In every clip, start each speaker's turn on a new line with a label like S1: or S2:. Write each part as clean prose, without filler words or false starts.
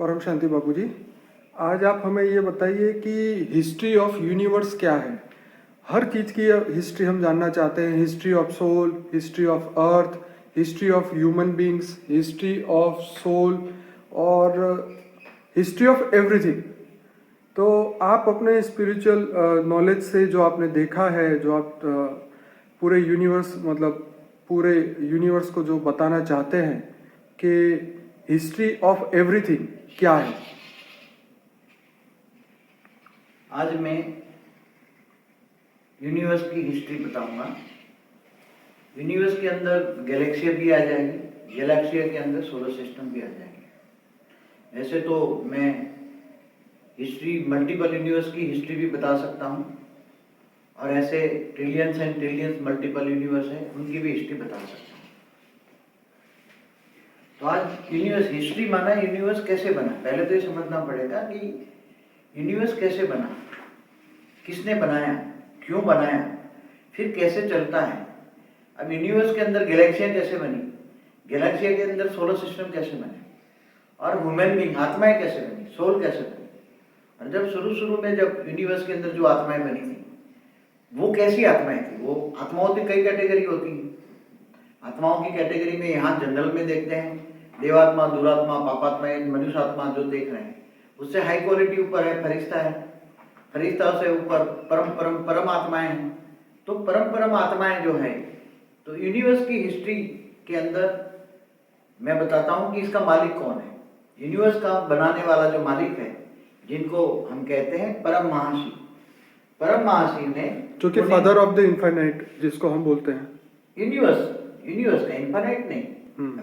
S1: परम शांति बाबू जी, आज आप हमें ये बताइए कि हिस्ट्री ऑफ यूनिवर्स क्या है। हर चीज़ की हिस्ट्री हम जानना चाहते हैं। History of soul, history of earth, history of human beings, history of soul और हिस्ट्री ऑफ एवरीथिंग। तो आप अपने स्पिरिचुअल नॉलेज से जो आपने देखा है, जो आप पूरे यूनिवर्स मतलब पूरे यूनिवर्स को जो बताना चाहते हैं कि हिस्ट्री ऑफ एवरीथिंग क्या है।
S2: आज मैं यूनिवर्स की हिस्ट्री बताऊंगा। यूनिवर्स के अंदर गैलेक्सियाँ भी आ जाएंगी, गैलेक्सिया के अंदर सोलर सिस्टम भी आ जाएंगे। ऐसे तो मैं हिस्ट्री मल्टीपल यूनिवर्स की हिस्ट्री भी बता सकता हूँ, और ऐसे trillions and trillions multiple universe है उनकी भी हिस्ट्री बता सकता हूँ। तो आज यूनिवर्स हिस्ट्री माना यूनिवर्स कैसे बना, पहले तो ये समझना पड़ेगा कि यूनिवर्स कैसे बना, किसने बनाया, क्यों बनाया, फिर कैसे चलता है। अब यूनिवर्स के अंदर गैलेक्सियाँ कैसे बनी, गैलेक्सिया के अंदर सोलर सिस्टम कैसे बने, और ह्यूमन बीइंग आत्माएं कैसे बनी, सोल कैसे बनी। और जब शुरू में जब यूनिवर्स के अंदर जो आत्माएं बनी थी वो कैसी आत्माएं थी। वो आत्माओं की कई कैटेगरी होती है। आत्माओं की कैटेगरी में यहाँ जनरल में देखते हैं देवात्मा, दुरात्मा, पापात्मा, मनुष्य आत्मा जो देख रहे हैं उससे हाई क्वालिटी ऊपर है फरिश्ता है, फरिश्ता से ऊपर परम आत्माएं हैं। तो परम आत्माएं जो है, तो यूनिवर्स की हिस्ट्री के अंदर मैं बताता हूँ कि इसका मालिक कौन है। यूनिवर्स का बनाने वाला जो मालिक है, जिनको हम कहते हैं परम महाशिव ने,
S1: जो कि फादर ऑफ द इन्फाइनाइट जिसको हम बोलते हैं।
S2: यूनिवर्स का इन्फाइनाइट नहीं,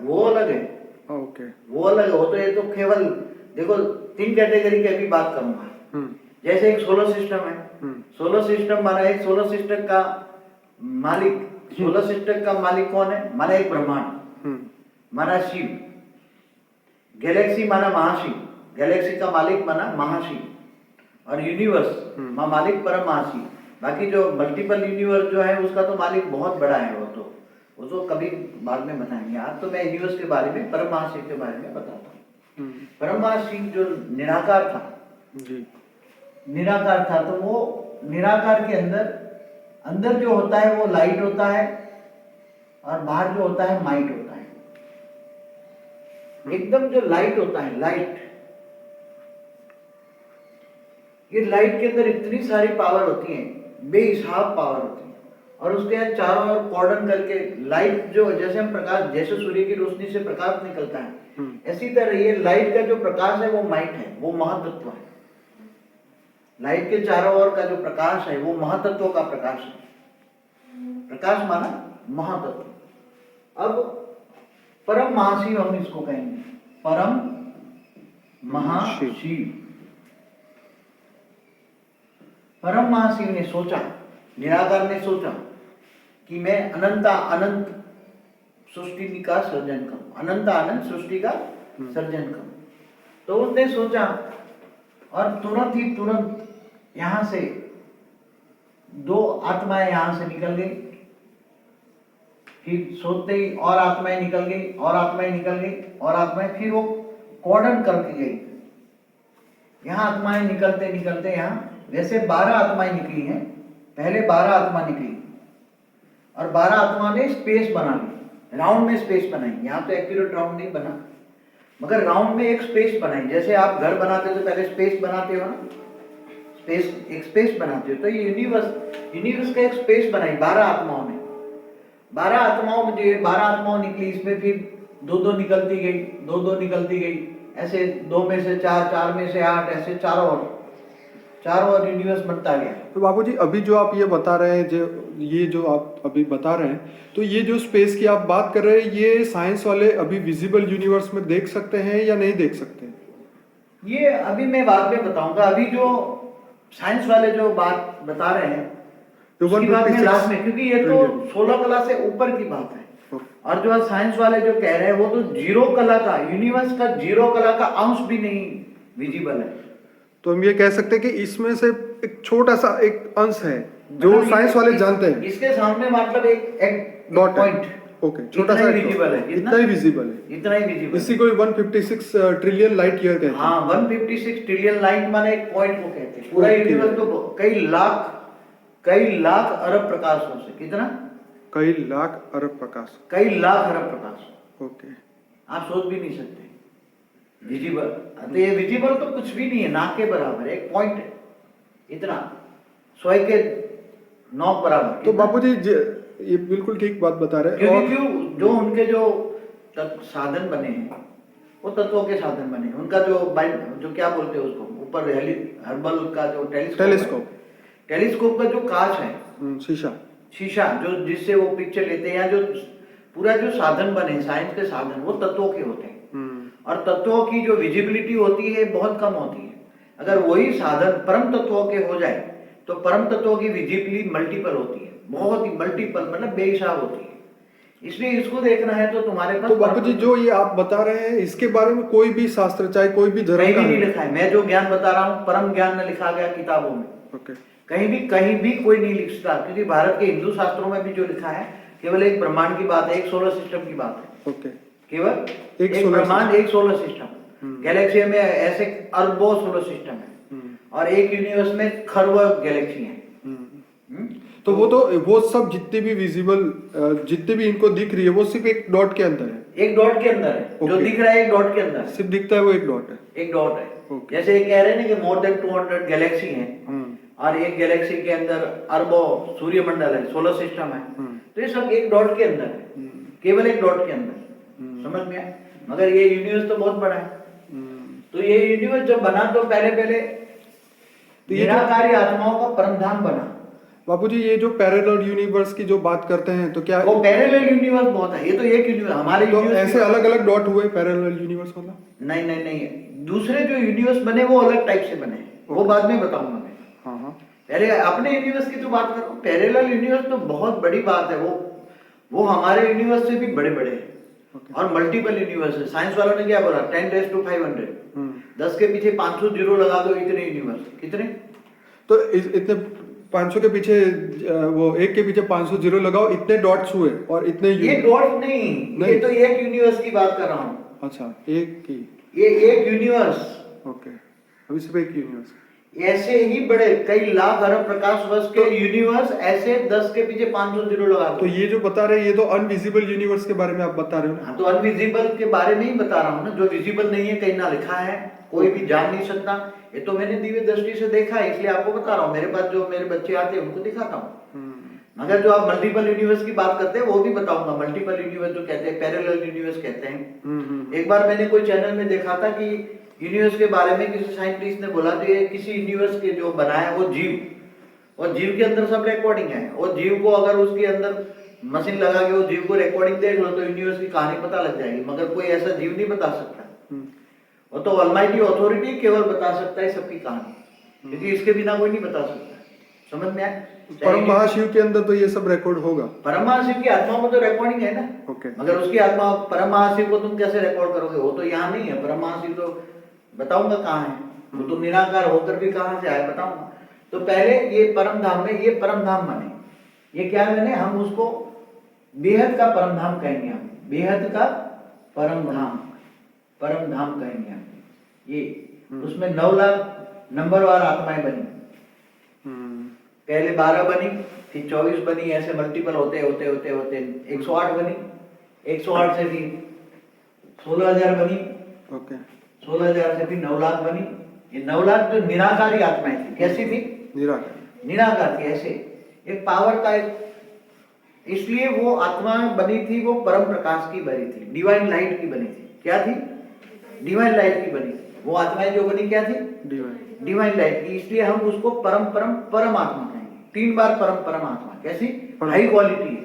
S2: वो अलग है।
S1: ओके,
S2: वो अलग है। वो तो ये तो केवल देखो 3 कैटेगरी की अभी बात करूंगा। जैसे एक सोलर सिस्टम है, सोलर सिस्टम माना एक सोलर सिस्टम का मालिक, सोलर सिस्टम का मालिक कौन है, माना एक ब्रह्मांड, माना शिव। गैलेक्सी माना महाशिव, गैलेक्सी का मालिक माना महाशिव, और यूनिवर्स मालिक परम महाशिव। बाकी जो मल्टीपल यूनिवर्स जो है उसका तो मालिक बहुत बड़ा है। वो तो कभी बाद में बताएंगे। आज तो मैं यूनिवर्स के बारे में, परम महाशिव के बारे में बताता हूँ। परम महाशिव जो निराकार था जी, निराकार था, तो वो निराकार के अंदर जो होता है वो लाइट होता है, और बाहर जो होता है माइट होता है। एकदम जो लाइट होता है, ये लाइट के अंदर इतनी सारी पावर होती है, बेहिसाब पावर होती है। और उसके यहाँ चारों ओर कॉर्डन करके लाइट जो, जैसे हम प्रकाश, जैसे सूर्य की रोशनी से प्रकाश निकलता है, इसी तरह ये लाइट का जो प्रकाश है वो माइट है, वो महातत्व है। लाइट के चारों ओर का जो प्रकाश है वो महातत्व का प्रकाश है। प्रकाश माना महातत्व। अब परम महाशिव हम इसको कहेंगे, परम महाशिव। परम महाशिव ने सोचा, निराकार ने सोचा कि मैं अनंत सृष्टि का सर्जन करूं, अनंत सृष्टि का सर्जन करूं। तो उसने सोचा, और तुरंत यहां से 2 आत्माएं यहां से निकल गई। फिर सोचते ही और आत्माएं निकल गई, और आत्माएं निकल गई, और आत्माएं, फिर वो कॉर्डन करके गई। यहाँ आत्माएं निकलते यहाँ वैसे 12 आत्माएं निकली हैं। पहले 12 आत्मा निकली, और 12 आत्मा ने स्पेस बना ली, राउंड में स्पेस बनाई। यहाँ तो एक्यूरेट राउंड नहीं बना, मगर राउंड में एक स्पेस बनाई। जैसे आप घर बनाते हो तो पहले स्पेस बनाते हो ना, एक स्पेस बनाते हो। तो ये यूनिवर्स का एक स्पेस बनाई 12 आत्माओं ने। 12 आत्माओं में जो 12 आत्माओं निकली, इसमें फिर 2 निकलती गई, 2 निकलती गई, ऐसे 2 में से 4, 4 में से 8, ऐसे चारों ओर यूनिवर्स बनता गया।
S1: तो बाबूजी अभी जो आप ये बता रहे हैं, जो आप अभी बता रहे हैं, तो ये जो स्पेस की आप बात कर रहे हैं, ये साइंस वाले अभी विजिबल यूनिवर्स में देख सकते हैं या नहीं देख सकते हैं?
S2: ये अभी मैं बाद में बताऊंगा। अभी जो साइंस वाले जो बात बता रहे हैं उसकी बात मैं लास्ट में, क्योंकि ये तो 16 कला से ऊपर की बात है। और जो साइंस वाले जो कह रहे हैं वो तो 0 कला का, यूनिवर्स का 0 कला का अंश भी नहीं विजिबल है।
S1: तो हम ये कह सकते हैं कि इसमें से एक छोटा सा एक अंश है जो साइंस वाले जानते हैं।
S2: इसके सामने मतलब एक
S1: डॉट
S2: पॉइंट,
S1: ओके, छोटा
S2: इतना
S1: सा
S2: ही visible है,
S1: इतना ही विजिबल है,
S2: इतना ही विजिबल।
S1: इसी को 156 ट्रिलियन लाइट ईयर कहते हैं।
S2: हाँ, 156 ट्रिलियन लाइट माने एक पॉइंट को कहते हैं। पूरा
S1: Okay.
S2: यूनिवर्स तो कई लाख अरब प्रकाश वर्ष है। कितना?
S1: कई लाख अरब प्रकाश।
S2: कई लाख अरब प्रकाश।
S1: ओके,
S2: आप सोच भी नहीं सकते। विजिबल, तो ये विजिबल तो कुछ भी नहीं है, नाक के बराबर है, एक पॉइंट है, इतना सोए के नॉक बराबर।
S1: तो
S2: कितना?
S1: बापूजी ये बिल्कुल ठीक बात बता रहे हैं।
S2: क्योंकि जो उनके जो साधन बने हैं वो तत्वों के साधन बने हैं। उनका जो क्या बोलते हैं उसको, ऊपर हर्बल का जो टेलीस्कोप का जो कांच है, शीशा जो जिससे वो पिक्चर लेते हैं, या जो पूरा जो साधन बने साइंस के साधन, वो तत्वों के होते हैं। और तत्वों की जो विजिबिलिटी होती है बहुत कम होती है। अगर वही साधन परम तत्वों के हो जाए तो परम तत्वों की विजिबिलिटी मल्टीपल होती है, बहुत ही मल्टीपल, मतलब बेहिसाब होती है। इसलिए इसको देखना है तो तुम्हारे पास।
S1: तो बापूजी जो ये आप बता रहे हैं इसके बारे में कोई भी शास्त्र, चाहे कोई भी धर्म
S2: कहीं
S1: का
S2: भी नहीं लिखा है। मैं जो ज्ञान बता रहा हूँ परम ज्ञान में लिखा गया किताबों में।
S1: ओके,
S2: कहीं भी कोई नहीं लिखता, क्योंकि भारत के हिंदू शास्त्रों में भी जो लिखा है केवल एक ब्रह्मांड की बात है, एक सोलर सिस्टम की बात है।
S1: ओके,
S2: केवल
S1: एक
S2: एक ब्रह्मांड, एक सोलर सिस्टम। गैलेक्सी में ऐसे अरबों सोलर सिस्टम है, और एक यूनिवर्स में खरबों गैलेक्सी है।
S1: तो वो सब जितने भी विजिबल, जितने भी इनको दिख रही है वो सिर्फ एक डॉट के अंदर है।
S2: एक डॉट के अंदर है, जो दिख रहा है एक डॉट के अंदर
S1: सिर्फ दिखता है वो एक डॉट है।
S2: एक डॉट है। जैसे ये कह रहे हैं ना कि मोर देन 200 गैलेक्सी हैं, और एक गैलेक्सी के अंदर अरबों सूर्य मंडल है, सोलर सिस्टम है। तो ये सब एक डॉट के अंदर है, केवल एक डॉट के अंदर। समझ में आया? मगर ये यूनिवर्स तो बहुत बड़ा है। तो ये यूनिवर्स जब बना तो पहले निराकारी आत्माओं का परम धाम बना।
S1: बापूजी ये जो पैरेलल यूनिवर्स की जो बात करते हैं तो क्या
S2: वो पैरेलल यूनिवर्स बहुत है, ये तो एक यूनिवर्स हमारे
S1: तो
S2: यूनिवर्स
S1: ऐसे अलग अलग डॉट हुए पैरेलल यूनिवर्स मतलब?
S2: नहीं, दूसरे जो यूनिवर्स बने वो अलग टाइप से बने, वो बाद में बताऊंगा मैं।
S1: हाँ,
S2: पहले अपने यूनिवर्स की तो बात करो। पैरेलल यूनिवर्स तो बहुत बड़ी बात है, वो हमारे यूनिवर्स से भी बड़े बड़े हैं। और मल्टीपल यूनिवर्स है। साइंस वालों ने क्या बोला, 10⁵ 10 के पीछे 500 जीरो लगा दो, इतने यूनिवर्स। कितने?
S1: तो इतने 500 के पीछे वो एक के पीछे 500 जीरो लगाओ, इतने डॉट्स हुए और इतने
S2: ये डॉट नहीं, ये तो एक यूनिवर्स की बात कर रहा हूँ।
S1: अच्छा, एक की,
S2: ये एक यूनिवर्स।
S1: ओके, अभी सिर्फ एक यूनिवर्स।
S2: ऐसे ही बड़े कई लाख अरब प्रकाश वर्ष के यूनिवर्स, ऐसे 10 के पीछे 500 जीरो लगा दो।
S1: तो ये जो बता रहे हैं ये तो अनविजिबल यूनिवर्स के बारे में आप बता रहे हो ना?
S2: तो अनविजिबल के बारे में ही बता रहा हूँ ना, जो विजिबल नहीं है, कहीं ना लिखा है, कोई भी जान नहीं सकता। ये तो मैंने दिव्य दृष्टि से देखा है, इसलिए आपको बता रहा हूँ। मेरे पास जो मेरे बच्चे आते हैं उनको दिखाता हूँ। मगर जो आप मल्टीपल यूनिवर्स की बात करते हैं वो भी बताऊंगा। मल्टीपल यूनिवर्स जो कहते हैं, पैरेलल यूनिवर्स कहते हैं। एक बार मैंने कोई चैनल में देखा था कि यूनिवर्स के बारे में किसी साइंटिस्ट ने बोला कि किसी यूनिवर्स के जो बनाया वो जीव, और जीव के अंदर सब रिकॉर्डिंग है। और जीव को अगर उसके अंदर मशीन लगा के वो जीव को रिकॉर्डिंग देख लो तो यूनिवर्स की कहानी पता लग जाएगी। मगर कोई ऐसा जीव नहीं बता सकता, वो तो ऑलमाइटी अथॉरिटी केवल बता सकता है सबकी कहानी, क्योंकि इसके बिना कोई नहीं बता सकता। समझ में आया?
S1: परम महाशिव के अंदर तो ये सब रिकॉर्ड होगा।
S2: परम महाशिव की आत्मा में तो रिकॉर्डिंग है ना।
S1: ओके,
S2: मगर उसकी आत्मा, परम महाशिव को तुम कैसे रिकॉर्ड करोगे? वो तो यहाँ नहीं है। परम महाशिव तो बताऊंगा कहाँ है, वो तो निराकार होकर भी कहाँ से आया बताऊंगा। तो पहले ये परम धाम में, ये परम धाम माने ये क्या माने, हम उसको बेहद का परम धाम कहेंगे। हम बेहद का परम धाम कहेंगे हम। ये उसमें 9 लाख नंबरवार आत्माएं बनी। पहले 12 बनी, फिर 24 बनी, ऐसे मल्टीपल होते होते होते होते 108 बनी। 108 से भी 16,000 बनी।
S1: ओके,
S2: 16,000 से भी 9 लाख बनी। ये 9 लाख जो निराकारी आत्माएं थी, कैसी थी? निराकार थी। ऐसे एक पावर का इसलिए वो आत्मा बनी थी, वो परम प्रकाश की बनी थी, डिवाइन लाइट की बनी थी। क्या थी? डिवाइन लाइट की बनी थी। वो आत्माएं जो बनी क्या थी? डिवाइन लाइट की। इसलिए हम उसको परम आत्मा कहेंगे। 3 बार परम आत्मा। कैसी? High quality.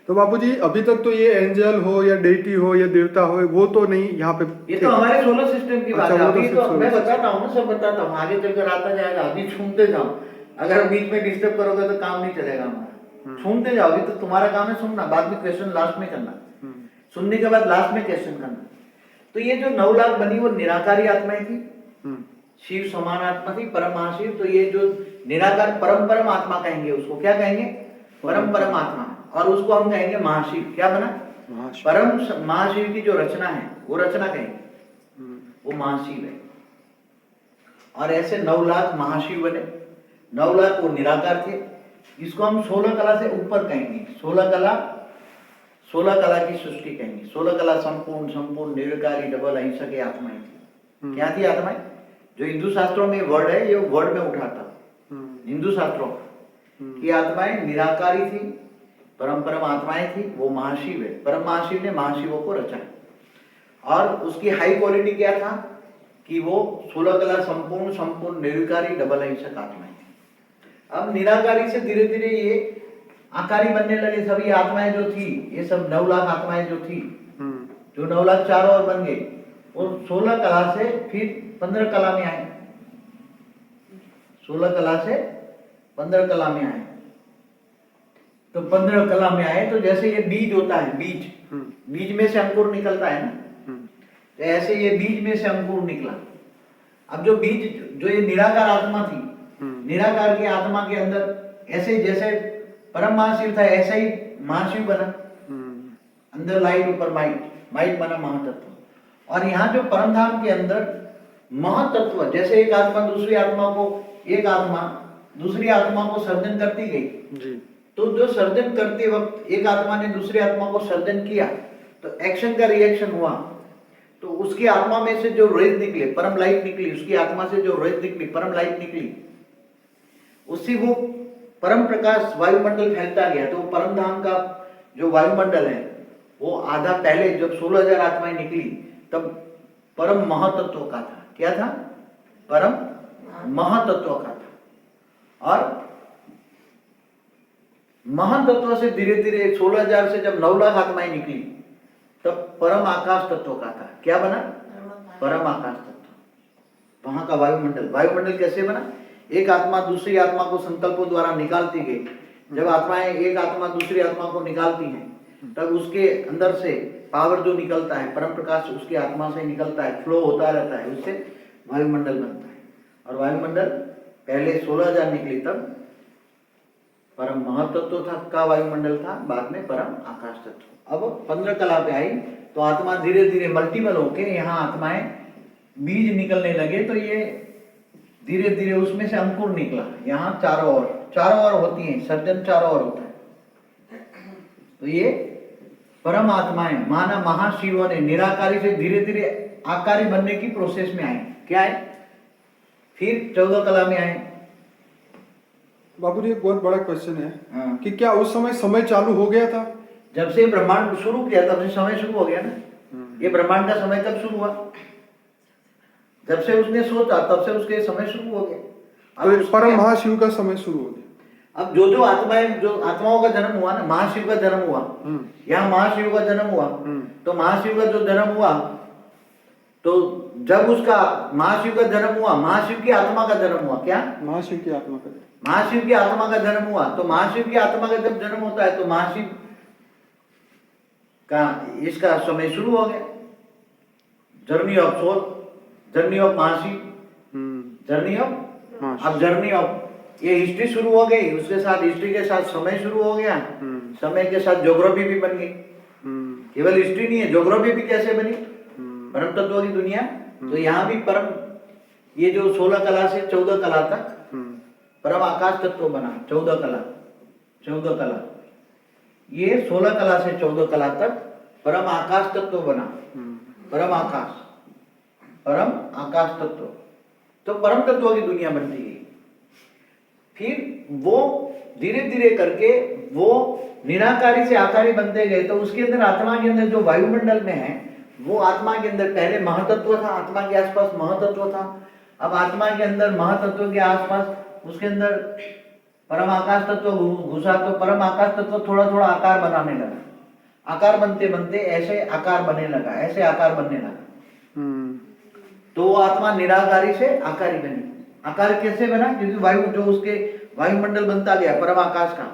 S1: तो बापूजी अभी तक तो ये एंजल हो या डेटी हो या देवता हो, वो तो नहीं यहाँ पे।
S2: ये तो हमारे सोलर सिस्टम की बात है। अभी तो मैं
S1: सिस्टम।
S2: बताता हूँ ना, सब बताता हूँ, आगे चलकर आता जाएगा। अभी छूमते जाओ, अगर बीच में डिस्टर्ब करोगे तो काम नहीं चलेगा हमारा। छूमते जाओ। अभी तो तुम्हारा काम है सुनना, बाद में क्वेश्चन लास्ट में करना। सुनने के बाद लास्ट में क्वेश्चन करना। तो ये जो 9 लाख बनी वो निराकारी आत्माएं थी, शिव समान आत्मा थी, परम महाशिव। तो ये जो निराकार परम आत्मा कहेंगे, उसको क्या कहेंगे? परम आत्मा। और उसको हम कहेंगे महाशिव। क्या बना?
S1: महाशिव।
S2: परम महाशिव की जो रचना है वो रचना कहेंगे, वो महाशिव है। और ऐसे 9 लाख महाशिव बने, 9 लाख वो निराकार थे। इसको हम 16 कला से ऊपर कहेंगे, 16 कला की सृष्टि कहेंगे। 16 कला संपूर्ण निर्विकारी डबल अहिंसा की आत्माएं थी। क्या थी आत्माएं? जो हिंदू शास्त्रों में वर्ड है, ये वर्ड में उठाता हिंदू शास्त्रों की आत्माएं निराकारी थी, परम आत्माएं थी, वो महाशिव है। परम महाशिव ने महाशिवों को रचा। और उसकी हाई क्वालिटी क्या था कि वो 16 कला संपूर्ण निर्विकारी डबल अहिंसक आत्माएं थी। अब निराकारी से धीरे धीरे ये आकारी बनने लगे। सभी आत्माएं जो थी, ये सब 9 लाख आत्माएं जो थी, जो 9 लाख चारों ओर बन गई, और 16 कला से फिर 15 कला में आए। 16 कला से 15 कला में आए। तो 15 कला में आए तो जैसे ये बीज होता है, बीज में से अंकुर निकलता है ना, तो ऐसे ये बीज में से अंकुर निकला। अब जो बीज, जो ये निराकार आत्मा थी, निराकार की आत्मा के अंदर ऐसे जैसे परम महाशिव था, ऐसा ही महाशिव बना। अंदर लाइट, ऊपर माइट बना महातत्व। और यहाँ जो परम धाम के अंदर महातत्व, जैसे एक आत्मा दूसरी आत्मा को सर्जन करती गई, तो जो सर्जन करते वक्त एक आत्मा ने दूसरी आत्मा को सर्जन किया, तो एक्शन का रिएक्शन हुआ, तो उसकी आत्मा में से जो रेज निकले, परम लाइट निकली, उसकी आत्मा से जो रेज निकली, परम लाइट निकली, उससे वो परम प्रकाश वायुमंडल फैलता गया। तो परम धाम का जो वायुमंडल है, वो आधा पहले जब 16,000 आत्माएं निकली, तब परम महातत्व का था। क्या था? परम महातत्व का था। और महातत्व से धीरे धीरे 16,000 से जब 9 लाख आत्माएं निकली, तब परम आकाश तत्व का था। क्या बना? परम आकाश तत्व। वहां का वायुमंडल कैसे बना? एक आत्मा दूसरी आत्मा को संकल्पों द्वारा निकालती गई। जब आत्माएं एक आत्मा दूसरी आत्मा को निकालती हैं, तब उसके अंदर से पावर जो निकलता है, परम प्रकाश उसकी आत्मा से निकलता है, फ्लो होता रहता है, उससे वायुमंडल बनता है। और वायुमंडल पहले 16,000 निकली, तब परम महतत्व था का वायुमंडल था, बाद में परम आकाश तत्व। अब 15 कला पे आई, तो आत्मा धीरे धीरे मल्टीपल होके यहाँ आत्माएं बीज निकलने लगे। तो ये धीरे धीरे उसमें से अंकुर निकला। यहाँ चारों ओर होती है, सर्जन चारों ओर होता है। तो ये परम आत्माएं माना महाशिवों ने निराकारी से धीरे धीरे आकारी बनने की प्रोसेस में आए। क्या है? फिर 14 कला में आए।
S1: बाबूजी, एक बहुत बड़ा क्वेश्चन है कि क्या उस समय चालू हो गया था?
S2: जब से ब्रह्मांड शुरू किया, तब से समय शुरू हो गया ना। ये ब्रह्मांड का समय कब शुरू हुआ? जब से उसने सोचा, तब से उसके समय शुरू हो गया।
S1: तो परम महाशिव का समय शुरू हो गया।
S2: अब जो आत्माओं का जन्म हुआ ना, महाशिव का जन्म हुआ, यहाँ महाशिव का जन्म हुआ, तो महाशिव का जो जन्म हुआ, तो जब उसका महाशिव का जन्म हुआ, महाशिव की आत्मा का जन्म हुआ। क्या?
S1: महाशिव की आत्मा का
S2: जन्म हुआ। तो महाशिव की आत्मा का जब जन्म होता है, तो महाशिव का इसका समय शुरू हो गया। Journey of soul, journey of Mahashiv, journey of, अब जर्नी ऑफ, ये हिस्ट्री शुरू हो गई, उसके साथ हिस्ट्री के साथ समय शुरू हो गया, समय के साथ ज्योग्राफी भी बन गई। केवल हिस्ट्री नहीं है, ज्योग्राफी भी कैसे बनी? परम तत्वों की दुनिया। तो यहाँ भी परम, ये जो 16 कला से 14 कला तक परम आकाश तत्व बना। 14 कला, ये 16 कला से 14 कला तक परम आकाश तत्व बना। परम आकाश तत्व, तो परम तत्वों की दुनिया बनती गई। फिर वो धीरे धीरे करके वो निराकारी से आकारी बनते गए। तो उसके अंदर, आत्मा के अंदर जो वायुमंडल में है, वो आत्मा के अंदर पहले महातत्व था, आत्मा के आसपास महातत्व था। अब आत्मा के अंदर महातत्व के आसपास उसके अंदर परम आकाश तत्व घुसा, तो परम आकाश तत्व थोड़ा थोड़ा आकार बनाने लगा। आकार बनते बनते ऐसे आकार बनने लगा। तो वो आत्मा निराकारी से आकारी बनी। आकार कैसे बना? क्योंकि वायु जो उसके वायुमंडल बनता गया परम आकाश का,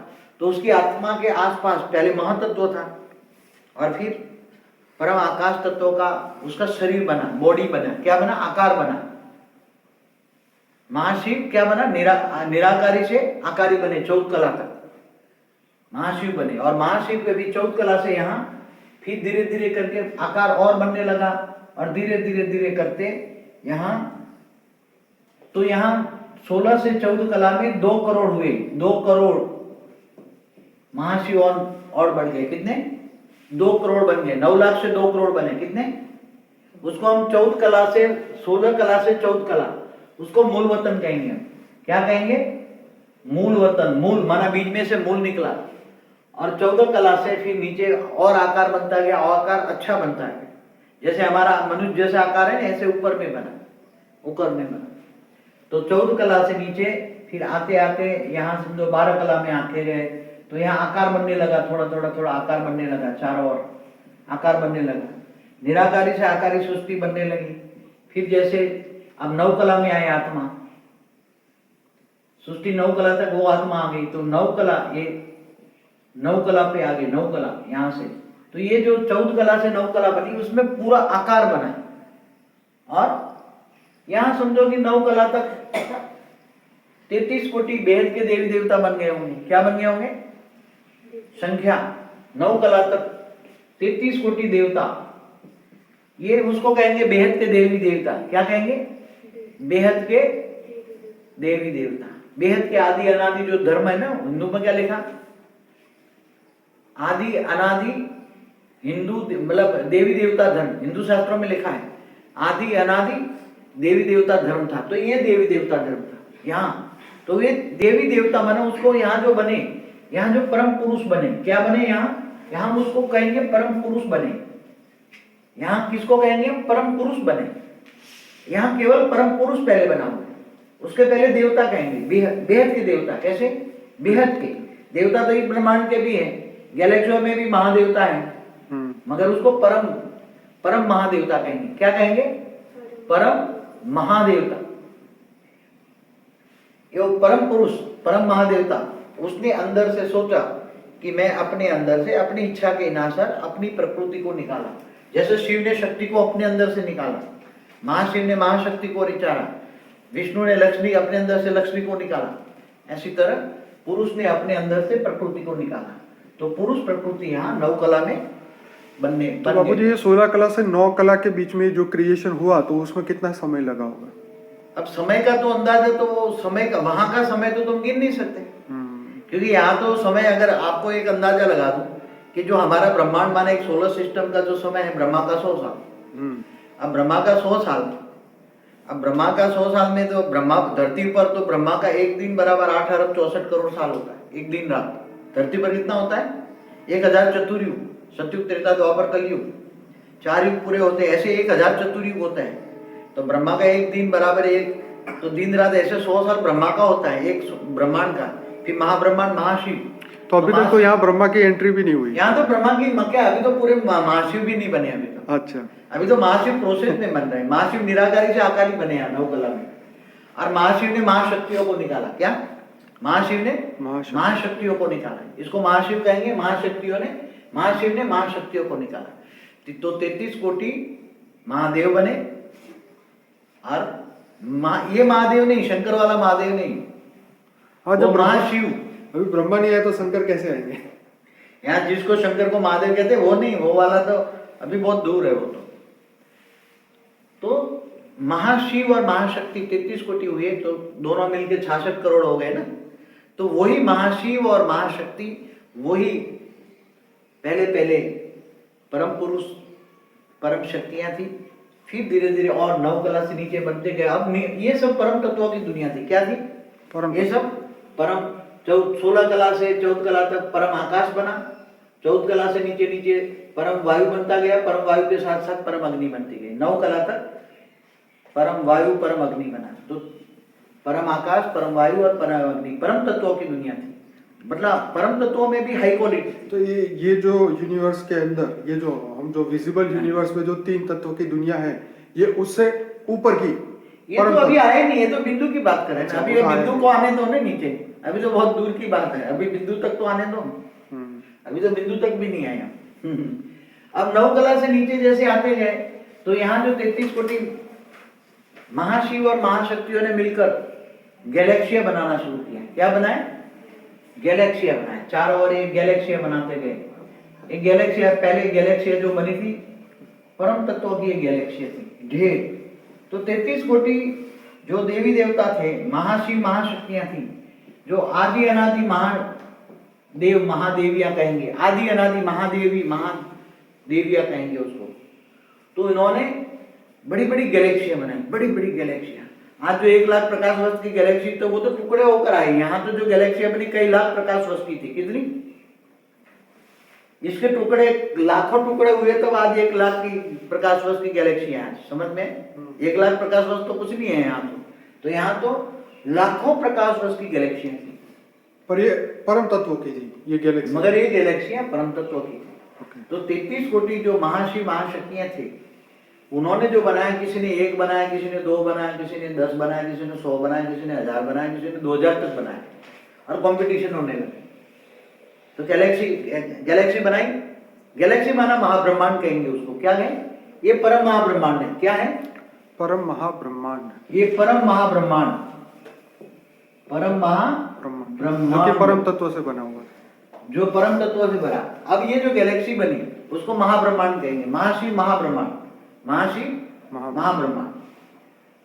S2: तो उसकी आत्मा के आसपास पहले महातत्व था, और फिर परम आकाश तत्व का उसका शरीर बना, बॉडी बना। क्या बना? आकार बना। महाशिव क्या बना? निराकारी से आकारी बने। 14 कला तक महाशिव बने। और महाशिव के भी 14 कला से यहाँ फिर धीरे धीरे करके आकार और बनने लगा, और धीरे धीरे धीरे करते यहाँ, तो यहाँ 16 से 14 कला में 2 करोड़ हुए, 2 करोड़ महाशिव और बढ़ गए। कितने? 2 करोड़ बन गए। 9 लाख से 2 करोड़ बने। कितने? उसको हम 14 कला से 16 कला से 14 कला, उसको मूल वतन कहेंगे। क्या कहेंगे? मूल वतन। मूल माना बीच में से मूल निकला, और 14 कला से फिर नीचे और आकार बनता गया, आकार अच्छा बनता है। जैसे हमारा मनुष्य जैसा आकार है, ऐसे ऊपर में बना, ऊपर में बना। तो 14 कला से नीचे फिर आते आते यहाँ समझो 12 कला में आते गए, तो यहाँ आकार बनने लगा, थोड़ा थोड़ा थोड़ा आकार बनने लगा, चारों ओर आकार बनने लगा। निराकारी से आकारी सृष्टि बनने लगी। फिर जैसे अब 9 कला में आए आत्मा, सृष्टि 9 कला तक वो आत्मा आ गई, तो 9 कला, ये 9 कला पे आ गई, 9 कला यहाँ से, तो ये जो 14 कला से 9 कला बनी, उसमें पूरा आकार बना। और यहाँ समझो कि 9 कला तक 33 कोटि बेहद के देवी देवता बन गए होंगे। क्या बन गए होंगे? संख्या 9 कला तक 33 कोटि देवता, ये उसको कहेंगे बेहद के देवी देवता। क्या कहेंगे? बेहद के देवी देवता। बेहद के आदि अनादि जो धर्म है ना, हिंदू में क्या लिखा? आदि अनादि हिंदू, मतलब देवी देवता धर्म, हिंदू शास्त्रों में लिखा है आदि अनादि देवी देवता धर्म था। तो ये देवी देवता धर्म था यहाँ। तो ये देवी देवता माने उसको यहाँ जो बने, यहाँ जो परम पुरुष बने, क्या बने यहाँ? यहाँ उसको कहेंगे परम पुरुष बने। यहाँ किसको कहेंगे? परम पुरुष बने। यहाँ केवल परम पुरुष पहले बना हुआ है, उसके पहले देवता कहेंगे, बेहद के देवता। कैसे? बेहद के देवता तो एक ब्रह्मांड के भी है, गैलेक्सियों में भी महादेवता है, मगर उसको परम महादेवता कहेंगे। क्या कहेंगे? परम महादेवता। ये परम पुरुष, परम महादेवता, उसने अंदर से सोचा कि मैं अपने अंदर से अपनी इच्छा के अनुसार अपनी प्रकृति को निकाला। जैसे शिव ने शक्ति को अपने अंदर से निकाला, महाशिव ने महाशक्ति को निकाला, विष्णु ने लक्ष्मी अपने अंदर से लक्ष्मी को निकाला, ऐसी तरह पुरुष ने अपने अंदर से प्रकृति को निकाला। तो पुरुष प्रकृति यहाँ 9 कला में बनने।
S1: तो बाबू जी, ये 16 कला से 9 कला के बीच में जो क्रिएशन हुआ, तो उसमें कितना समय लगा होगा?
S2: अब समय का तो अंदाजा, तो वो समय का, वहां का समय तो तुम गिन नहीं सकते, क्योंकि यहाँ तो समय, अगर आपको एक अंदाजा लगा दूं कि जो हमारा ब्रह्मांड माने एक सोलर सिस्टम का जो समय है, ब्रह्मा का 100 साल। अब ब्रह्मा का 100 साल, अब ब्रह्मा का 100 साल में तो ब्रह्मा धरती पर, तो ब्रह्मा का एक दिन बराबर 8 अरब 64 करोड़ साल होता है। एक दिन रात धरती पर कितना होता है? 1000 चतुर्युग, सतयुग, त्रेता, द्वापर, कलयुग, 4 युग पूरे होते हैं, ऐसे 1000 चतुर्युग होते हैं। तो ब्रह्मा का एक दिन बराबर एक, तो दिन रात ऐसे 100 साल ब्रह्मा का होता है, एक ब्रह्मांड का। फिर महाब्रह्मांड महाशिव।
S1: तो अभी तक तो यहाँ ब्रह्मा की एंट्री भी नहीं हुई?
S2: यहाँ तो ब्रह्मा की क्या, अभी तो पूरे महाशिव भी नहीं बने अभी तो।
S1: अच्छा,
S2: अभी तो महाशिव प्रोसेस में बन रहे हैं। महाशिव निराकारी से आकारी बने यहाँ 9 कला में। और महाशिव ने महाशक्तियों को निकाला। क्या? महाशिव ने महाशक्तियों को निकाला। इसको महाशिव कहेंगे। महाशक्तियों ने, महाशिव ने महाशक्तियों को निकाला। तो 33 कोटि महादेव बने। और ये महादेव नहीं, शंकर वाला महादेव नहीं,
S1: हाँ, जब
S2: महाशिव।
S1: अभी ब्रह्मा नहीं आया तो शंकर कैसे आएंगे?
S2: यहाँ जिसको शंकर को महादेव कहते हैं वो नहीं, वो वाला तो अभी बहुत दूर है वो तो महाशिव और महाशक्ति 33 कोटि हुए, तो दोनों मिलकर 66 करोड़ हो गए ना। तो वही महाशिव और महाशक्ति, वही पहले परम पुरुष, परम शक्तियां थी। फिर धीरे धीरे और 9 कला से नीचे बनते गए। अब ये सब परम तत्वों की दुनिया थी। क्या थी? ये सब परम 16 कला से 14 कला तक परम आकाश बना। 14 कला से नीचे नीचे परम वायु बनता गया। परम वायु के साथ साथ परम अग्नि बनती गई। 9 कला तक परम वायु, परम अग्नि बना। तो परम आकाश, परम वायु और परम अग्नि, परम तत्वों की दुनिया थी। मतलब परम तत्वों में भी हाई क्वालिटी।
S1: तो ये जो यूनिवर्स के अंदर, ये जो हम जो विजिबल यूनिवर्स में जो 3 तत्वों की दुनिया है, ये उससे ऊपर की,
S2: ये तो अभी आए नहीं, ये तो बिंदु की बात कर रहे हैं। अभी बिंदु को आने दो ना नीचे, अभी तो बहुत दूर की बात है। अभी बिंदु तक तो आने दो, अभी तो बिंदु तक भी नहीं आया। अब 9 कला से नीचे जैसे आते गए, तो यहाँ जो 33 कोटि महाशिव और महाशक्तियों ने मिलकर गैलेक्सिया बनाना शुरू किया। क्या बनाए? गैलेक्सिया बनाए। चारों ओर एक गैलेक्सिया बनाते गए। एक गैलेक्सिया, पहले गैलेक्सिया जो बनी थी परम तत्वों की एक गैलेक्सिया थी ढेर। तो 33 कोटि जो देवी देवता थे, महाशिव महाशक्तियां थी, जो आदि अनादि महादेव महादेवियां कहेंगे, आदि अनादि महादेवी महादेवियां कहेंगे उसको। तो इन्होंने बड़ी बड़ी गैलेक्सियां बनाई, बड़ी बड़ी गैलेक्सियां। आज जो 1 लाख प्रकाश वर्ष की गैलेक्सी, तो वो तो टुकड़े होकर आई। यहाँ तो जो गैलेक्सियां बनी कई लाख प्रकाश वर्ष की थी। कितनी? इसके टुकड़े लाखों टुकड़े हुए तब आज 1 लाख की प्रकाश वर्ष की गैलेक्सियां हैं। समझ में? 1 लाख प्रकाश वर्ष तो कुछ नहीं है यहाँ तो यहाँ तो लाखों प्रकाश वर्ष की गैलेक्सियां थी।
S1: पर ये परम तत्वों की थी ये गैलेक्सी,
S2: मगर ये गैलेक्सियां परम तत्वों की थी।
S1: ओके।
S2: तो 33 कोटि जो महाशिव महाशक्तियां थे, उन्होंने जो बनाया, किसी ने 1 बनाया, किसी ने 2 बनाया, किसी ने 10 बनाया, किसी ने 100 बनाया, किसी ने 1000 बनाया, किसी ने 2000 तक बनाया, और कंपटीशन होने लगे। तो गैलेक्सी बनाई। गैलेक्सी माना महाब्रह्मांड कहेंगे उसको। क्या है? ये परम महाब्रह्मांड है। क्या है?
S1: परम महाब्रह्मांड।
S2: ये परम महाब्रह्मांड, परम महाब्रह्मांड
S1: जो कि परम तत्व से बना हुआ है,
S2: जो परम तत्व से बना। अब ये जो गैलेक्सी बनी उसको महाब्रह्मांड कहेंगे। महाशिव महाब्रह्मांड, महाशिव महाब्रह्मांड,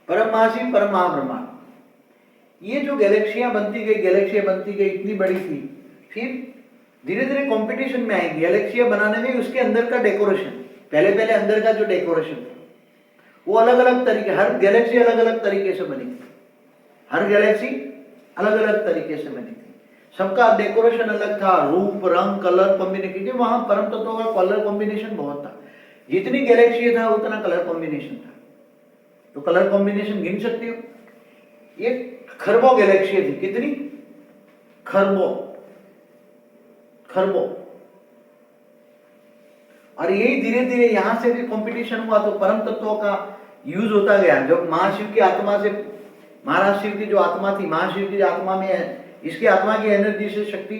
S2: परम महाशिव परम महाब्रह्मांड। ये जो गैलेक्सियां बनती गई इतनी बड़ी थी। फिर धीरे धीरे कंपटीशन में आई गैलेक्सियां बनाने में। उसके अंदर का डेकोरेशन, पहले अंदर का जो डेकोरेशन था वो अलग अलग तरीके, हर गैलेक्सी अलग अलग तरीके से बनी थी। हर गैलेक्सी अलग अलग तरीके से बनी थी। सबका डेकोरेशन अलग था, रूप रंग कलर कॉम्बिनेशन। वहां परम तत्वों का कलर कॉम्बिनेशन बहुत था। जितनी गैलेक्सी था उतना कलर कॉम्बिनेशन था। तो कलर कॉम्बिनेशन गिन सकते हो? ये खरबों गैलेक्सी थी। कितनी? खरबों। और यही धीरे धीरे यहां से भी कंपटीशन हुआ। तो परम तत्वों का यूज होता गया। जब महाशिव की आत्मा से, महाराज शिव की जो आत्मा थी, महाशिव की आत्मा में इसकी आत्मा की एनर्जी से शक्ति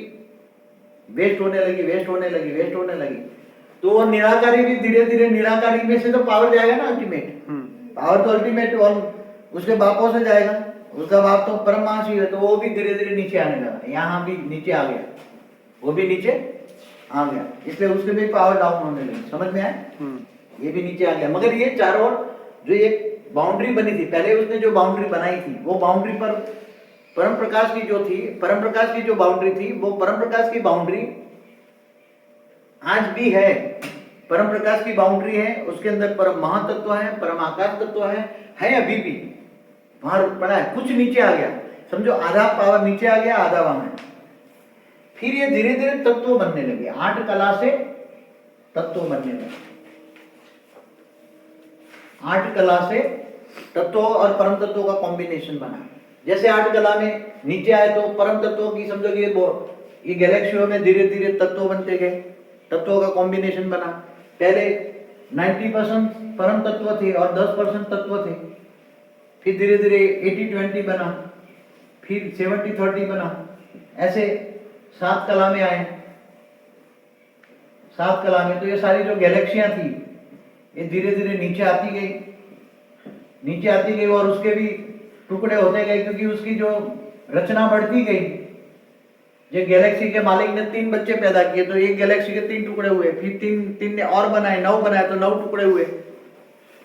S2: वेस्ट होने लगी। तो वो निराकारी भी धीरे धीरे, निराकारी में से तो पावर जाएगा ना अल्टीमेट। पावर तो अल्टीमेट और उसके बापों से जाएगा। उसका बाप तो परम महाशिव है। तो वो भी धीरे धीरे नीचे आने लगा। यहाँ भी नीचे आ गया, वो भी नीचे आ गया। इसलिए उसके भी पावर डाउन होने लगी। समझ में आया? ये भी नीचे आ गया। मगर ये चारों ओर जो एक बाउंड्री बनी थी, पहले उसने जो बाउंड्री बनाई थी, वो बाउंड्री पर परम प्रकाश की जो थी, परम प्रकाश की जो बाउंड्री थी, वो परम प्रकाश की बाउंड्री आज भी है। परम प्रकाश की बाउंड्री है, उसके अंदर परम महातत्व है, परम आकाश तत्व है अभी भी। वहां पड़ा है, कुछ नीचे आ गया। समझो आधा पावर नीचे आ गया, आधा वहां है। फिर ये धीरे धीरे तत्व बनने लगे। 8 कला से तत्व बनने लगे। 8 कला से तत्व और परम तत्व का कॉम्बिनेशन बना। जैसे 8 कला में नीचे आए तो परम तत्वों की, समझो ये गैलेक्सियों में धीरे धीरे तत्व बनते गए, तत्वों का कॉम्बिनेशन बना। पहले 90% परम तत्व थे और 10% तत्व थे। फिर धीरे धीरे 80-20 बना, फिर 70-30 बना। ऐसे 7 कला में आए। 7 कला में तो ये सारी जो गैलेक्सियां थी ये धीरे धीरे नीचे आती गई और उसके भी टुकड़े होते गए, क्योंकि उसकी जो रचना बढ़ती गई। ये गैलेक्सी के मालिक ने 3 बच्चे पैदा किए, तो एक गैलेक्सी के 3 टुकड़े हुए। फिर 3 ने और बनाए, 9 बनाए, तो 9 टुकड़े हुए।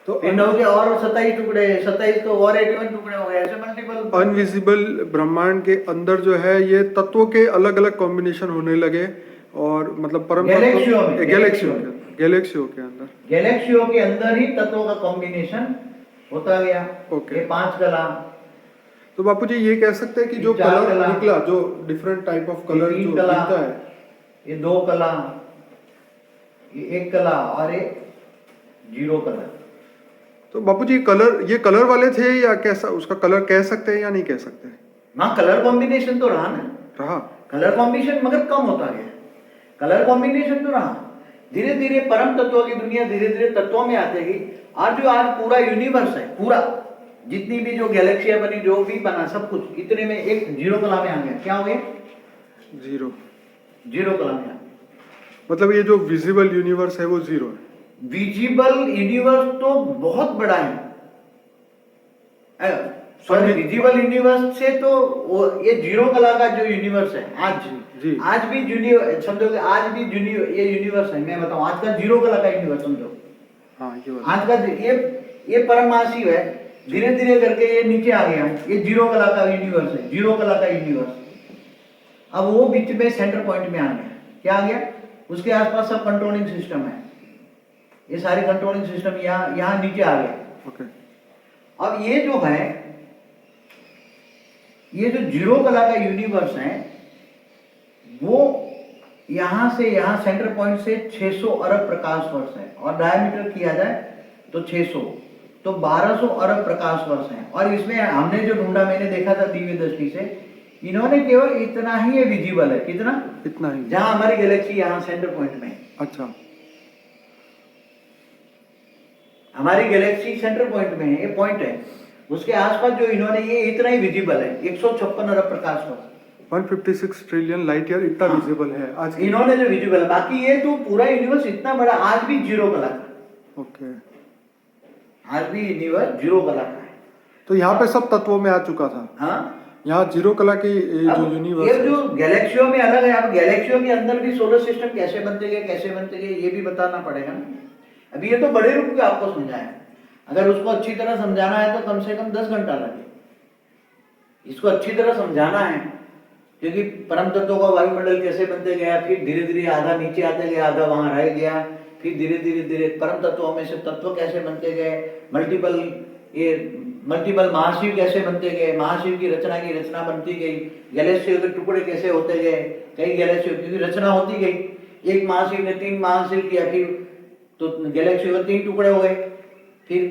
S2: तो 9 के और 27 टुकड़े, 27 तो और 81 टुकड़े हो गए। ऐसे मल्टीपल
S1: अनविजिबल ब्रह्मांड के अंदर जो है ये तत्वों के अलग अलग कॉम्बिनेशन होने लगे। और मतलब परम
S2: गैलेक्सियों के अंदर ही तत्वों का कॉम्बिनेशन होता गया। ये 5 कला।
S1: तो बापू जी ये कह सकते हैं कि जो कलर निकला, जो डिफरेंट टाइप ऑफ कलर जो निकलता है,
S2: ये 2 कला, ये 1 कला और ये 0 कला।
S1: तो बापू जी ये कलर वाले थे या कैसा, उसका कलर कह सकते हैं या नहीं कह सकते?
S2: हाँ, कलर कॉम्बिनेशन तो रहा। कलर कॉम्बिनेशन मगर कम होता गया। कलर कॉम्बिनेशन तो रहा। धीरे धीरे परम तत्वों की दुनिया धीरे धीरे तत्वों में आती गई। आज पूरा यूनिवर्स है, पूरा जितनी भी जो गैलेक्सियां बनी, जो भी बना, सब कुछ इतने में एक 0 कला में आ गया। क्या हो गया? 0 कला में आ गया।
S1: मतलब ये जो विजिबल यूनिवर्स है वो 0 है।
S2: विजिबल यूनिवर्स तो बहुत बड़ा है। सॉरी विजिबल यूनिवर्स से तो ये जीरो कला का जो यूनिवर्स है आज
S1: जी।
S2: आज भी जूनियर समझोगे, आज भी जूनियर ये यूनिवर्स है, मैं बताऊं आज का जीरो कला का यूनिवर्स समझो।
S1: हाँ ये वाला।
S2: आज का ये परम महाशिव है, धीरे धीरे करके ये नीचे आ गया, ये जीरो कला का यूनिवर्स है, जीरो कला का यूनिवर्स। अब वो बीच में सेंटर पॉइंट में आ गया, क्या आ गया, उसके आसपास सब कंट्रोलिंग सिस्टम है, ये सारे कंट्रोलिंग सिस्टम यहाँ नीचे आ गया।
S1: ओके।
S2: अब ये जो है, ये जो जीरो कला का यूनिवर्स है वो यहां से यहां सेंटर पॉइंट से 600 अरब प्रकाश वर्ष है, और डायमीटर किया जाए तो 600, तो 1200 अरब प्रकाश वर्ष है। और इसमें हमने जो ढूंढा, मैंने देखा था दिव्य दृष्टि से, इन्होंने केवल इतना ही ये विजिबल है, कितना,
S1: इतना ही,
S2: जहां हमारी गैलेक्सी यहां सेंटर पॉइंट में,
S1: अच्छा
S2: हमारी गैलेक्सी सेंटर पॉइंट में है, ये पॉइंट है, उसके आसपास जो इन्होंने ये इतना ही विजिबल है, 156 अरब प्रकाश वर्ष,
S1: 156 ट्रिलियन लाइट ईयर इतना विजिबल है आज की।
S2: इन्होंने जो विजिबल है। बाकी ये तो पूरा यूनिवर्स इतना बड़ा, आज भी जीरो कला का,
S1: ओके।
S2: आज भी यूनिवर्स जीरो कला का है।
S1: तो यहाँ पे सब तत्वों में आ चुका था।
S2: हाँ,
S1: यहाँ जीरो कला की जो
S2: अब
S1: यूनिवर्स
S2: ये जो गैलेक्सियों में अलग है, अब गैलेक्सियों के अंदर भी सोलर सिस्टम कैसे बनते गए, कैसे बनते गए, ये भी बताना पड़ेगा ना। अभी ये तो बड़े रूप में आपको समझाया, अगर उसको अच्छी तरह समझाना है तो कम से कम 10 घंटा लगे, इसको अच्छी तरह समझाना है, क्योंकि परम तत्वों का वायुमंडल कैसे बनते गया, फिर धीरे धीरे आधा नीचे आते गया, आधा वहां रह गया, फिर धीरे धीरे धीरे परम तत्वों में से तत्व कैसे बनते गए, मल्टीपल महाशिव कैसे बनते गए, महाशिव की रचना बनती गई, गैलेक्सियों के टुकड़े कैसे होते गए, कई गैलेक्सियों की रचना होती गई, एक महाशिव ने 3 महाशिव किया, फिर तो गैलेक्सियों के 3 टुकड़े हो गए, फिर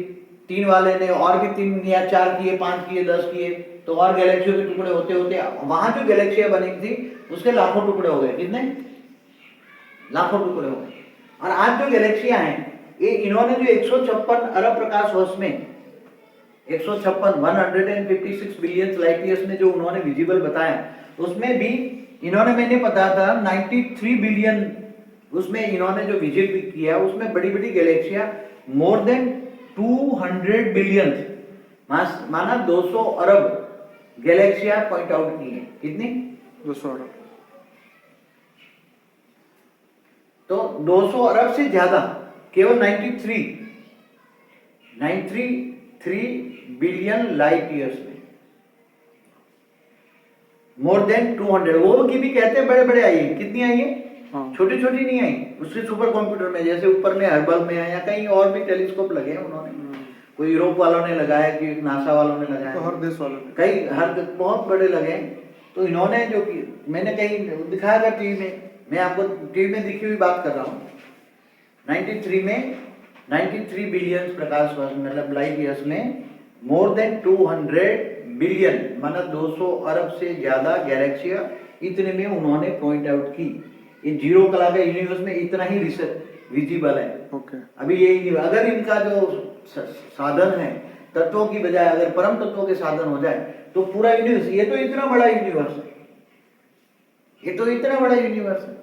S2: 3 वाले ने और भी 3 या 4 किए, 5 किए, 10 किए, तो और गैलेक्सियों के टुकड़े होते होते वहां जो गैलेक्सियां बनी थी उसके लाखों टुकड़े हो गए, कितने, लाखों टुकड़े हो गए। और आज जो गैलेक्सियां हैं, ये इन्होंने जो 156 अरब प्रकाश वर्ष में 156 बिलियन लाइट ईयर्स में जो उन्होंने विजिबल बताया, उसमें भी इन्होंने, मैंने बताया था 93 बिलियन, उसमें इन्होंने जो विजिबल किया उसमें बड़ी बड़ी गैलेक्सियां मोर देन 200 बिलियन, माना 200 अरब गैलेक्सियां पॉइंट आउट की है, कितनी,
S1: 200 अरब,
S2: तो 200 अरब से ज्यादा, केवल 93 बिलियन लाइट ईयर्स में, मोर देन 200, वो की भी कहते हैं बड़े बड़े आई है, कितनी आई है,
S1: हाँ।
S2: छोटी छोटी नहीं आई, उसके सुपर कंप्यूटर में, जैसे ऊपर में हर्बल में है या कहीं और भी टेलीस्कोप लगे हैं उन्होंने, कोई यूरोप वालों ने लगाया, कि नासा वालों ने लगाया,
S1: तो हर देश वालों ने,
S2: कई हर बहुत बड़े लगे। तो इन्होंने जो कि मैंने कहीं दिखाया था टीवी में, मैं आपको टीवी में दिखी हुई बात कर रहा हूँ, 93 बिलियन प्रकाश वर्ष मतलब लाइट ईयर्स में मोर देन 200 बिलियन माना 200 अरब से ज्यादा गैलेक्सियां, इतने में उन्होंने पॉइंट आउट की। ये जीरो कला के यूनिवर्स में इतना ही रिसर्च विजिबल है।
S1: ओके।
S2: अभी ये अगर इनका जो साधन है तत्वों की बजाय अगर परम तत्वों के साधन हो जाए तो पूरा यूनिवर्स, ये तो इतना बड़ा यूनिवर्स है, ये तो इतना बड़ा यूनिवर्स है,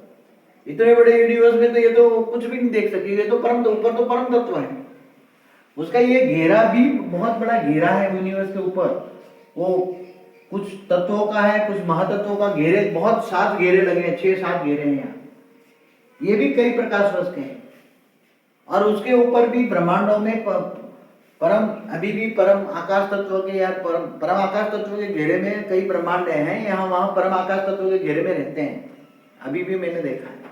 S2: इतने बड़े यूनिवर्स में तो ये तो कुछ भी नहीं देख सके, ये तो ऊपर तो परम तत्व है, उसका ये घेरा भी बहुत बड़ा घेरा है यूनिवर्स के ऊपर, वो कुछ तत्वों का है, कुछ महातत्वों का घेरे, बहुत 7 घेरे लगे हैं, 6-7 घेरे हैं यहाँ, ये भी कई प्रकाश वर्ष के हैं। और उसके ऊपर भी ब्रह्मांडों में परम, अभी भी परम आकाश तत्व के या परम आकाश तत्व के घेरे में कई ब्रह्मांड हैं, यहाँ वहाँ परम आकाश तत्व के घेरे में रहते हैं, अभी भी मैंने देखा है।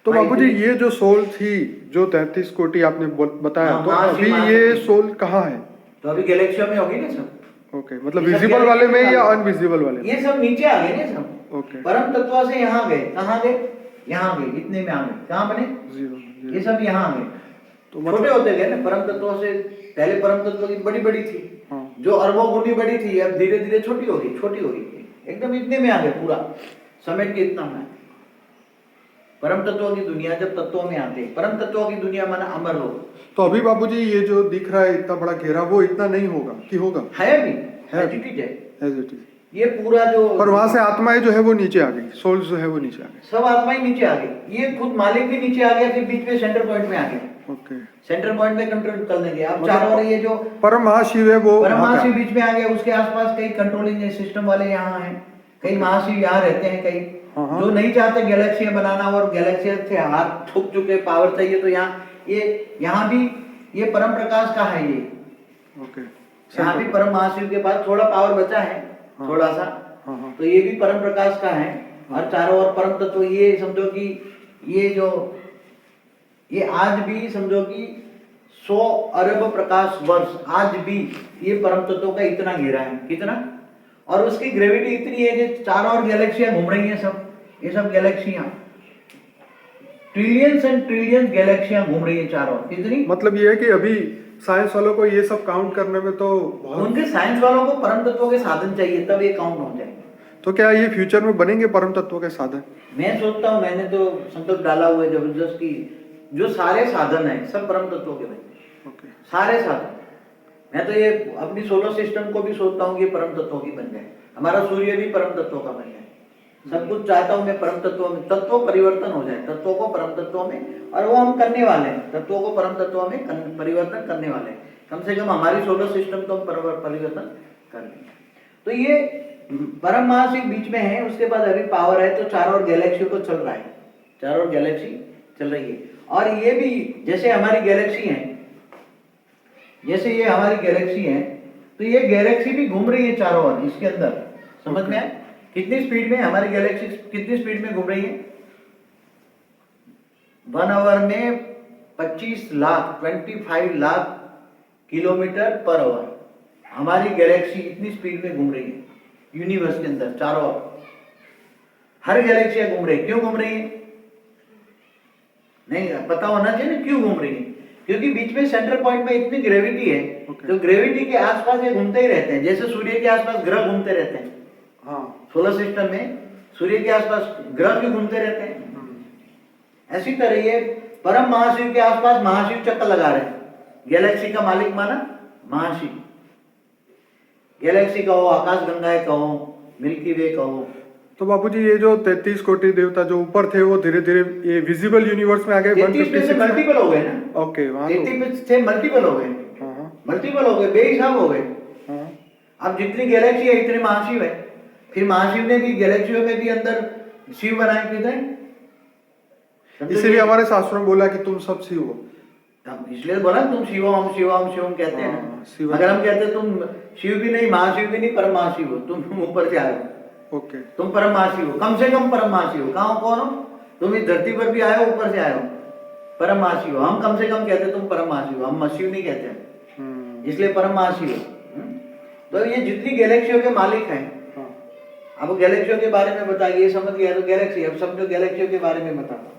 S1: तो बाबूजी ये जो सोल थी, जो 33 कोटि आपने बताया,
S2: हाँ,
S1: तो अभी ये सोल कहाँ है?
S2: तो अभी गैलेक्सियों में होगी ना सब।
S1: ओके, मतलब विजिबल वाले में या अनविजिबल वाले में?
S2: ये सब नीचे आ गए ना सब।
S1: ओके।
S2: परम तत्व से यहाँ गए, कहाँ गए, यहाँ गए, इतने में आ गए, कहाँ बने,
S1: जीरो।
S2: ये सब यहाँ आ गए,
S1: तो
S2: छोटे होते गए ना परम तत्वों से। पहले परम तत्व की बड़ी बड़ी थी,
S1: हाँ।
S2: जो अरबों गुनी बड़ी थी, अब धीरे धीरे छोटी हो गई, एकदम इतने में आ गए, पूरा समेट के इतना में। परम तत्वों की दुनिया जब तत्वों में आते हैं, परम तत्वों की दुनिया माना अमर लोग।
S1: तो अभी बाबूजी ये जो दिख रहा है इतना बड़ा घेरा, वो इतना नहीं होगा कि होगा?
S2: है भी,
S1: है
S2: एज इट इज है,
S1: एज इट इज।
S2: ये पूरा जो,
S1: पर वहां से आत्माएं जो है वो नीचे आ गई, सोल जो है वो नीचे आ गई,
S2: सब आत्माएं नीचे आ गई, ये खुद मालिक भी नीचे आ गया, फिर बीच में सेंटर पॉइंट में आ गया।
S1: ओके।
S2: सेंटर पॉइंट पे कंट्रोल करने के। अब चारों ओर ये जो
S1: परम महाशिव है वो
S2: परम
S1: वहाँ पे
S2: महाशिव बीच में आ गया, उसके आसपास कई कंट्रोलिंग सिस्टम वाले यहाँ हैं, कई महाशिव यहाँ रहते हैं, कई
S1: हाँ।
S2: जो नहीं चाहते गैलेक्सियां बनाना और गैलेक्सियां से हाथ ठुक चुके, पावर चाहिए, तो यहाँ भी ये परम प्रकाश का है। ये
S1: ओके।
S2: यहाँ भी परम महाशिव के पास थोड़ा पावर बचा है,
S1: हाँ।
S2: थोड़ा सा,
S1: हाँ।
S2: तो ये भी परम प्रकाश का है। और चारों ओर परम तत्व, ये समझो कि ये आज भी समझो कि 100 अरब प्रकाश वर्ष आज भी ये परम तत्वों का इतना घेरा है, कितना, और उसकी ग्रेविटी इतनी है कि चारों ओर गैलेक्सियां घूम रही हैं, सब ये सब गैलेक्सियां, ट्रिलियंस एंड ट्रिलियंस गैलेक्सियां घूम रही है चारों ओर। कितनी,
S1: मतलब ये है कि अभी साइंस वालों को ये सब काउंट करने में तो बहुत,
S2: उनके साइंस वालों को परम तत्वों के साधन चाहिए, तब ये काउंट हो जाए।
S1: तो क्या ये फ्यूचर में बनेंगे परम तत्वों के साधन?
S2: मैं सोचता हूँ, मैंने तो संकल्प डाला हुआ है जबरदस्त की जो सारे साधन है सब परम तत्वों के बने।
S1: ओके।
S2: सारे साधन, मैं तो ये अपनी सोलर सिस्टम को भी सोचता हूँ कि परम तत्वों की बन जाए, हमारा सूर्य भी परम तत्वों का बन जाए। सब कुछ चाहता हूँ मैं परम तत्वों में, तत्व परिवर्तन हो जाए, तत्वों को परम तत्वों में, और वो हम करने वाले हैं, तत्वों को परम तत्वों में परिवर्तन करने वाले हैं। कम से कम हमारी सोलर सिस्टम तो हम परिवर्तन कर लेंगे। तो ये परम महाशिव बीच में है, उसके बाद अभी पावर है, तो चारों ओर गैलेक्सी को चल रहा है, चारों ओर गैलेक्सी चल रही है। और ये भी जैसे हमारी गैलेक्सी है, जैसे ये हमारी गैलेक्सी है, तो ये गैलेक्सी भी घूम रही है चारों ओर इसके अंदर। समझ में आया कितनी स्पीड में हमारी गैलेक्सी कितनी स्पीड में घूम रही है? 1 आवर में 25 लाख किलोमीटर पर आवर हमारी गैलेक्सी इतनी स्पीड में घूम रही है यूनिवर्स के अंदर चारों ओर। हर गैलेक्सियां घूम रही है। क्यों घूम रही है? नहीं पता होना चाहिए ना क्यों घूम रही है, क्योंकि बीच में सेंटर पॉइंट में इतनी ग्रेविटी है। तो ग्रेविटी के आसपास ये घूमते ही रहते हैं, जैसे सूर्य के आसपास ग्रह घूमते रहते हैं।
S1: हाँ।
S2: सोलर सिस्टम में सूर्य के आसपास ग्रह भी घूमते रहते हैं। ऐसी तरह ये परम महाशिव के आसपास महाशिव चक्कर लगा रहे हैं। गैलेक्सी का मालिक माना महाशिव, गैलेक्सी कहो, आकाश गंगाएं कहो, मिल्की वे कहो।
S1: तो बापूजी ये जो 33 कोटि देवता जो ऊपर थे वो धीरे धीरे ये विजिबल यूनिवर्स में आ गए।
S2: 33 से मल्टीपल हो गए ना।
S1: ओके, वहां
S2: 33 से मल्टीपल हो गए, मल्टीपल हो गए, बेहिसाब हो गए। अब जितनी गैलेक्सी है इतने महाशिव है। फिर महाशिव ने भी गैलेक्सियों में भी अंदर शिव बनाए कितने।
S1: इसीलिए हमारे शास्त्रों में बोला कि तुम सब शिव हो,
S2: इसलिए बोला तुम शिवम शिवम शिवम कहते हैं ना। अगर हम कहते तुम शिव भी नहीं, महाशिव भी नहीं, परम महाशिव हो, तुम ऊपर से आए हो।
S1: ओके।
S2: तुम परम महाशिव हो, कम से कम परम महाशिव हो। कहाँ कौन हो तुम? इस धरती पर भी आए हो, ऊपर से आए हो, परम महाशिव हो। हम कम से कम कहते तुम परम महाशिव हो, हम महाशिव नहीं कहते, इसलिए परम महाशिव हो। तो ये जितनी गैलेक्सियों के मालिक हैं, अब गैलेक्सियों के बारे में बताइए, समझ गया तो गैलेक्सी, अब समझो गैलेक्सियों के बारे में बताओ।